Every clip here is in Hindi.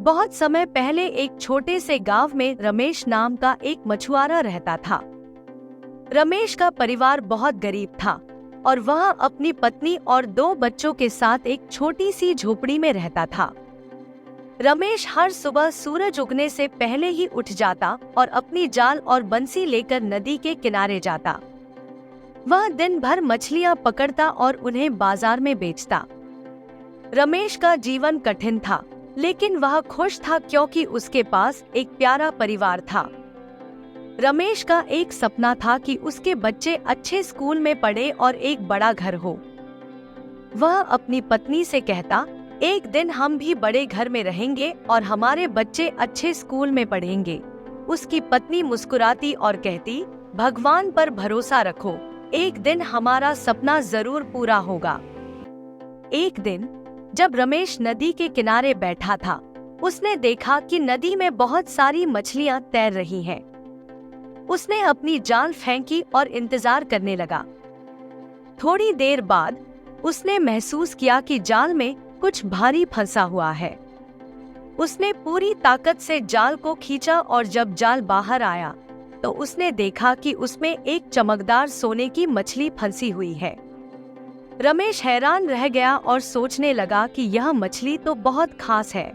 बहुत समय पहले एक छोटे से गांव में रमेश नाम का एक मछुआरा रहता था। रमेश का परिवार बहुत गरीब था और वह अपनी पत्नी और 2 बच्चों के साथ एक छोटी सी झोपड़ी में रहता था। रमेश हर सुबह सूरज उगने से पहले ही उठ जाता और अपनी जाल और बंसी लेकर नदी के किनारे जाता। वह दिन भर मछलियां पकड़ता और उन्हें बाजार में बेचता। रमेश का जीवन कठिन था, लेकिन वह खुश था क्योंकि उसके पास एक प्यारा परिवार था। रमेश का एक सपना था कि उसके बच्चे अच्छे स्कूल में पढ़े और एक बड़ा घर हो। वह अपनी पत्नी से कहता, एक दिन हम भी बड़े घर में रहेंगे और हमारे बच्चे अच्छे स्कूल में पढ़ेंगे। उसकी पत्नी मुस्कुराती और कहती, भगवान पर भरोसा रखो, एक दिन हमारा सपना जरूर पूरा होगा। एक दिन जब रमेश नदी के किनारे बैठा था, उसने देखा कि नदी में बहुत सारी मछलियां तैर रही हैं। उसने अपनी जाल फेंकी और इंतजार करने लगा। थोड़ी देर बाद उसने महसूस किया कि जाल में कुछ भारी फंसा हुआ है। उसने पूरी ताकत से जाल को खींचा और जब जाल बाहर आया तो उसने देखा कि उसमें एक चमकदार सोने की मछली फंसी हुई है। रमेश हैरान रह गया और सोचने लगा कि यह मछली तो बहुत खास है।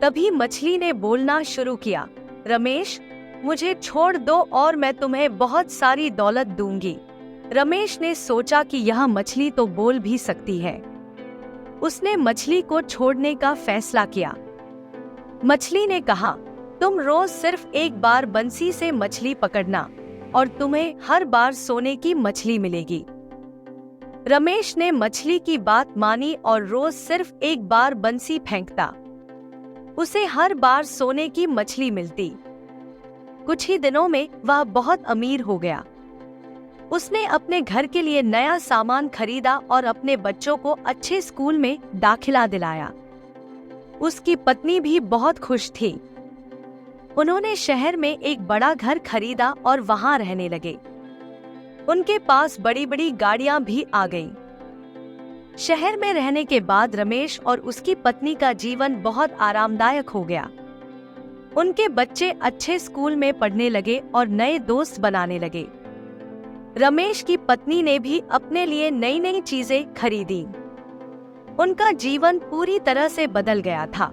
तभी मछली ने बोलना शुरू किया, रमेश, मुझे छोड़ दो और मैं तुम्हें बहुत सारी दौलत दूंगी। रमेश ने सोचा कि यह मछली तो बोल भी सकती है। उसने मछली को छोड़ने का फैसला किया। मछली ने कहा, तुम रोज सिर्फ एक बार बंसी से मछली पकड़ना और तुम्हें हर बार सोने की मछली मिलेगी। रमेश ने मछली की बात मानी और रोज सिर्फ एक बार बंसी फेंकता। उसे हर बार सोने की मछली मिलती। कुछ ही दिनों में वह बहुत अमीर हो गया। उसने अपने घर के लिए नया सामान खरीदा और अपने बच्चों को अच्छे स्कूल में दाखिला दिलाया। उसकी पत्नी भी बहुत खुश थी। उन्होंने शहर में एक बड़ा घर खरीदा और वहां रहने लगे। उनके पास बड़ी बड़ी गाड़ियां भी आ गईं। शहर में रहने के बाद रमेश और उसकी पत्नी का जीवन बहुत आरामदायक हो गया। उनके बच्चे अच्छे स्कूल में पढ़ने लगे और नए दोस्त बनाने लगे। रमेश की पत्नी ने भी अपने लिए नई नई चीजें खरीदी। उनका जीवन पूरी तरह से बदल गया था।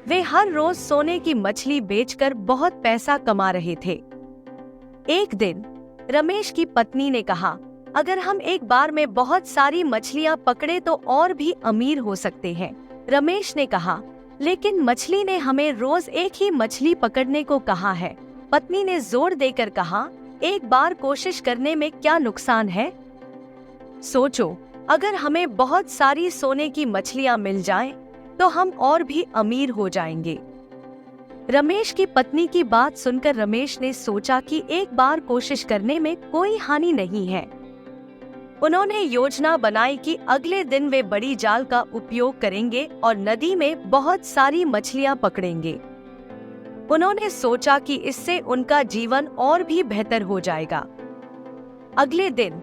वे हर रोज सोने की मछली बेचकर बहुत पैसा कमा रहे थे। एक दिन रमेश की पत्नी ने कहा, अगर हम एक बार में बहुत सारी मछलियां पकड़े तो और भी अमीर हो सकते हैं। रमेश ने कहा, लेकिन मछली ने हमें रोज एक ही मछली पकड़ने को कहा है। पत्नी ने जोर देकर कहा, एक बार कोशिश करने में क्या नुकसान है? सोचो, अगर हमें बहुत सारी सोने की मछलियां मिल जाएं, तो हम और भी अमीर हो जाएंगे। रमेश की पत्नी की बात सुनकर रमेश ने सोचा कि एक बार कोशिश करने में कोई हानि नहीं है। उन्होंने योजना बनाई कि अगले दिन वे बड़ी जाल का उपयोग करेंगे और नदी में बहुत सारी मछलियां पकड़ेंगे। उन्होंने सोचा कि इससे उनका जीवन और भी बेहतर हो जाएगा। अगले दिन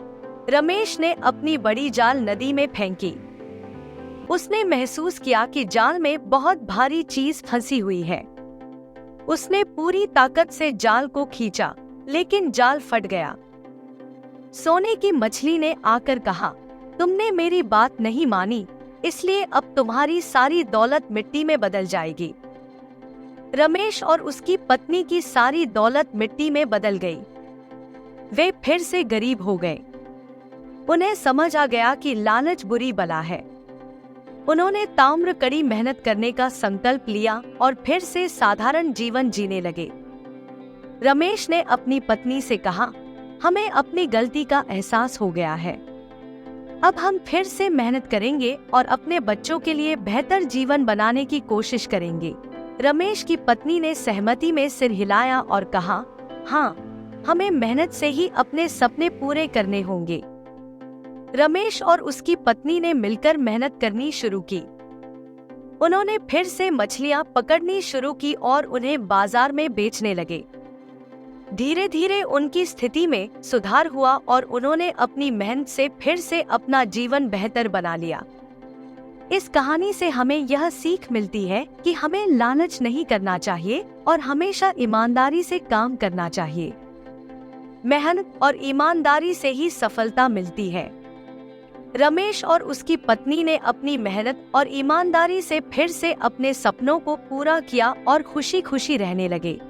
रमेश ने अपनी बड़ी जाल नदी में फेंकी। उसने महसूस किया कि जाल में बहुत भारी चीज फंसी हुई है। उसने पूरी ताकत से जाल को खींचा, लेकिन जाल फट गया। सोने की मछली ने आकर कहा, तुमने मेरी बात नहीं मानी, इसलिए अब तुम्हारी सारी दौलत मिट्टी में बदल जाएगी। रमेश और उसकी पत्नी की सारी दौलत मिट्टी में बदल गई। वे फिर से गरीब हो गए। उन्हें समझ आ गया कि लालच बुरी बला है। उन्होंने ताम्र कड़ी मेहनत करने का संकल्प लिया और फिर से साधारण जीवन जीने लगे। रमेश ने अपनी पत्नी से कहा, हमें अपनी गलती का एहसास हो गया है। अब हम फिर से मेहनत करेंगे और अपने बच्चों के लिए बेहतर जीवन बनाने की कोशिश करेंगे। रमेश की पत्नी ने सहमति में सिर हिलाया और कहा, हाँ, हमें मेहनत से ही अपने सपने पूरे करने होंगे। रमेश और उसकी पत्नी ने मिलकर मेहनत करनी शुरू की। उन्होंने फिर से मछलियां पकड़नी शुरू की और उन्हें बाजार में बेचने लगे। धीरे धीरे उनकी स्थिति में सुधार हुआ और उन्होंने अपनी मेहनत से फिर से अपना जीवन बेहतर बना लिया। इस कहानी से हमें यह सीख मिलती है कि हमें लालच नहीं करना चाहिए और हमेशा ईमानदारी से काम करना चाहिए। मेहनत और ईमानदारी से ही सफलता मिलती है। रमेश और उसकी पत्नी ने अपनी मेहनत और ईमानदारी से फिर से अपने सपनों को पूरा किया और खुशी खुशी रहने लगे।